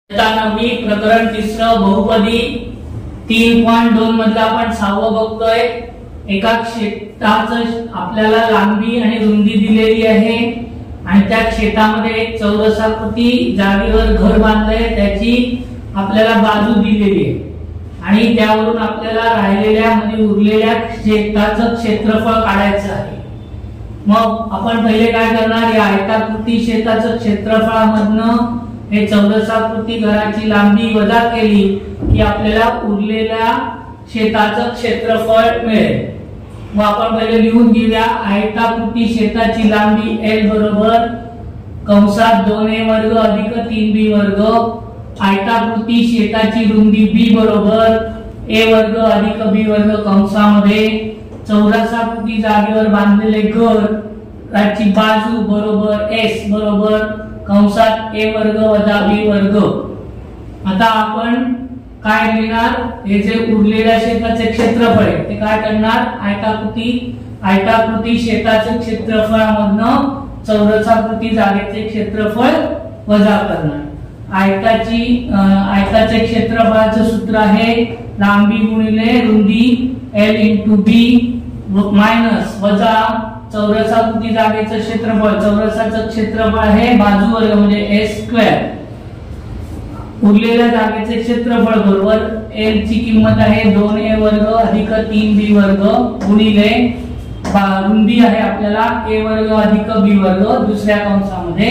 नववी प्रकरण तिसरं बहुपदी 3.2 मधला आपण 6वं बघतोय। एका क्षेत्राचं आपल्याला लांबी आणि रुंदी दिलेली आहे आणि त्या क्षेत्रामध्ये एक चौरसाकृती जागेवर घर बांधलंय, त्याची आपल्याला बाजू दिलेली आहे आणि त्यावरून आपल्याला राहिलेल्या म्हणजे उरलेल्या क्षेत्राचं क्षेत्रफळ काढायचं आहे। मग आपण पहिले काय करणार, या आयताकृती क्षेत्राचं क्षेत्रफळामधनं हे चौरसाकृती घराची लांबी वजा केली की आपल्याला उरलेल्या क्षेत्राचं क्षेत्रफळ मिळेल। मग आपण पहिले लिहून घेऊया, आयताकृती क्षेत्राची लांबी L बरोबर कंसात 2a वर्ग अधिक 3b वर्ग, आयताकृती क्षेत्राची रुंदी B बरोबर a वर्ग अधिक b वर्ग कंसामध्ये चौरसाकृती जागेवर बांधलेले घर त्याची बाजू बरोबर S बरोबर कंसात a वर्ग वजा b वर्ग। आता आपण काय लिहिणार, हे जे उरलेल्या क्षेत्राचे क्षेत्रफळ आहे ते काय करणार, आयताकृती क्षेत्राचे क्षेत्रफळामधनं चौरसाकृती जागेचे क्षेत्रफळ वजा करणार। आयताचे क्षेत्रफळाचं सूत्र आहे लांबी गुणिले रुंदी L * b मायनस वजा चौरसाकृती जागेचं क्षेत्रफळ, चौरसाचं क्षेत्रफळ आहे बाजू वर्ग म्हणजे s², उरलेल्या जागेचे क्षेत्रफळ बरोबर L ची किंमत आहे 2a वर्ग अधिक 3b वर्ग गुणिले रुंदी आहे आपल्याला a वर्ग अधिक b वर्ग दुसऱ्या कंसामध्ये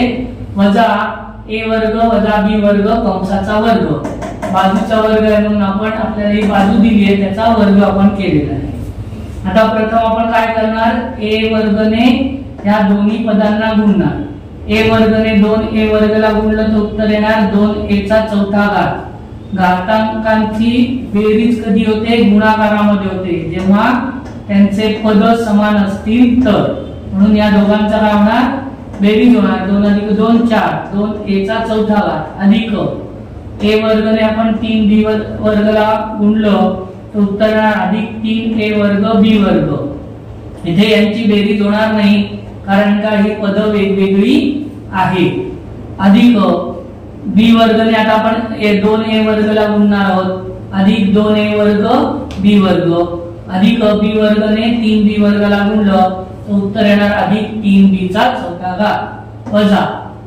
वजा a वर्ग वजा b वर्ग कंसाचा वर्ग, बाजूचा वर्ग आहे म्हणून आपण आपल्याला ही बाजू दिली आहे त्याचा वर्ग आपण केलेला आहे। आता प्रथम आपण काय करणार, a वर्गने या दोन्ही पदांना गुणणार। a वर्गने 2a वर्गला गुणलं तर उत्तर येणार 2a चा चौथा घात। घातांकांची बेरीज कधी होते, गुणाकारामध्ये होते, जेव्हा त्यांचे पद समान असतील तर, म्हणून या दोघांचा काय होणार, बेरीज होणार 2 + 2 4, 2a चा चौथा घात अधिक a वर्गने आपण 3b वर्गला गुणलं तर उत्तर येणार अधिक 3a वर्ग b वर्ग। इथे यांची बेरीज होणार नाही कारण का ही पद वेगवेगळी आहे। अधिक b वर्गने आता आपण 2a वर्गला गुणणार आहोत, अधिक 2a वर्ग b वर्ग अधिक b वर्गने 3b वर्गला गुणलं तर उत्तर येणार अधिक 3b चा चौथा घात वजा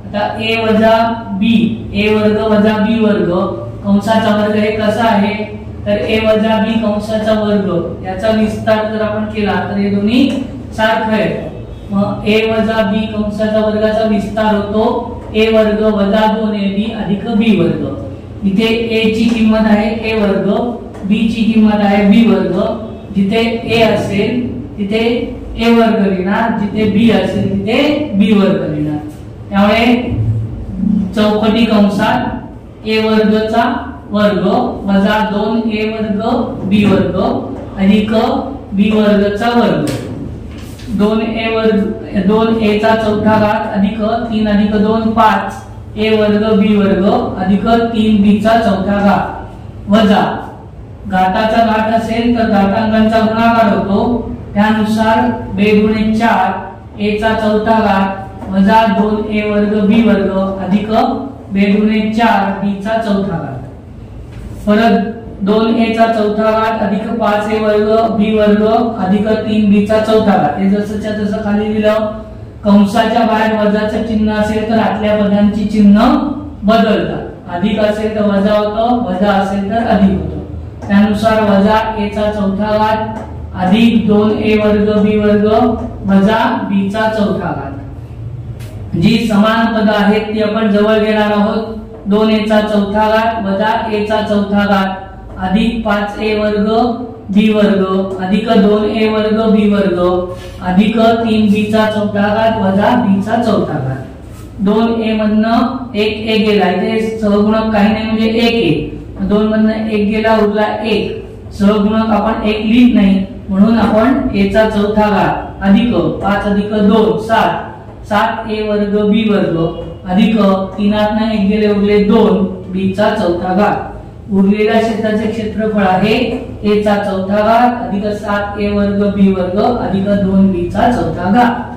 आता a वजा b, a वर्ग वजा b वर्ग कंसाचा वर्ग हे कसा आहे तर a वजा b कंसाचा वर्ग याचा विस्तार जर आपण केला तर हे दोन्ही सारखं आहे। मग a वजा b कंसाचा वर्गाचा विस्तार होतो a वर्ग वजा 2ab अधिक b वर्ग। इथे a ची किंमत आहे a वर्ग, b ची किंमत आहे b वर्ग, जिथे a असेल तिथे a वर्ग लिहिणार, जिथे b असेल तिथे b वर्ग लिहिणार। त्यामुळे चौकटी कंसात a वर्गचा वर्ग वजा 2a वर्ग b वर्ग अधिक b वर्गचा वर्ग, 2a चा चौथा घात अधिक 3 अधिक 2 5 a वर्ग b वर्ग अधिक 3b चा चौथा घात वजा घाताचा घात असेल तर घातांकांचा गुणाकार होतो, त्यानुसार 2 × 4 a चा चौथा घात वजा 2a वर्ग b वर्ग अधिक 2 × 4 b चा चौथा घात, परत 2a चा चौथा घात अधिक 5a वर्ग b वर्ग अधिक 3b चा चौथा घात। हे जसंच्या तसं खाली लिहिलं, कंसाच्या बाहेर वजाचं चिन्ह असेल तर आतल्या पदांची चिन्ह बदलतात, अधिक असेल तर वजा होतं, वजा असेल तर अधिक होतं, त्यानुसार वजा a चा चौथा घात अधिक 2a वर्ग b वर्ग वजा b चा चौथा घात। जी समान पद आहेत ती आपण जवळ घेणार आहोत, 2a चा चौथा घात वजा a चा चौथा घात अधिक 5a वर्ग b वर्ग अधिक 2a वर्ग b वर्ग अधिक 3b चा चौथा घात वजा b चा चौथा घात। 2a मधनं 1 गेला, इथे सहगुणक काही नाही म्हणजे 1 आहे, 2 मधनं 1 गेला उरला 1, सहगुणक आपण 1 लिहित नाही म्हणून आपण a चा चौथा घात अधिक 5 अधिक 2 7 7a वर्ग b वर्ग अधिक 3 आतनं 1 गेले उरले 2 b चा चौथा घात। उरलेल्या क्षेत्राचे क्षेत्रफळ आहे a चा चौथा घात अधिक 7a वर्ग b वर्ग अधिक 2b चा चौथा घात।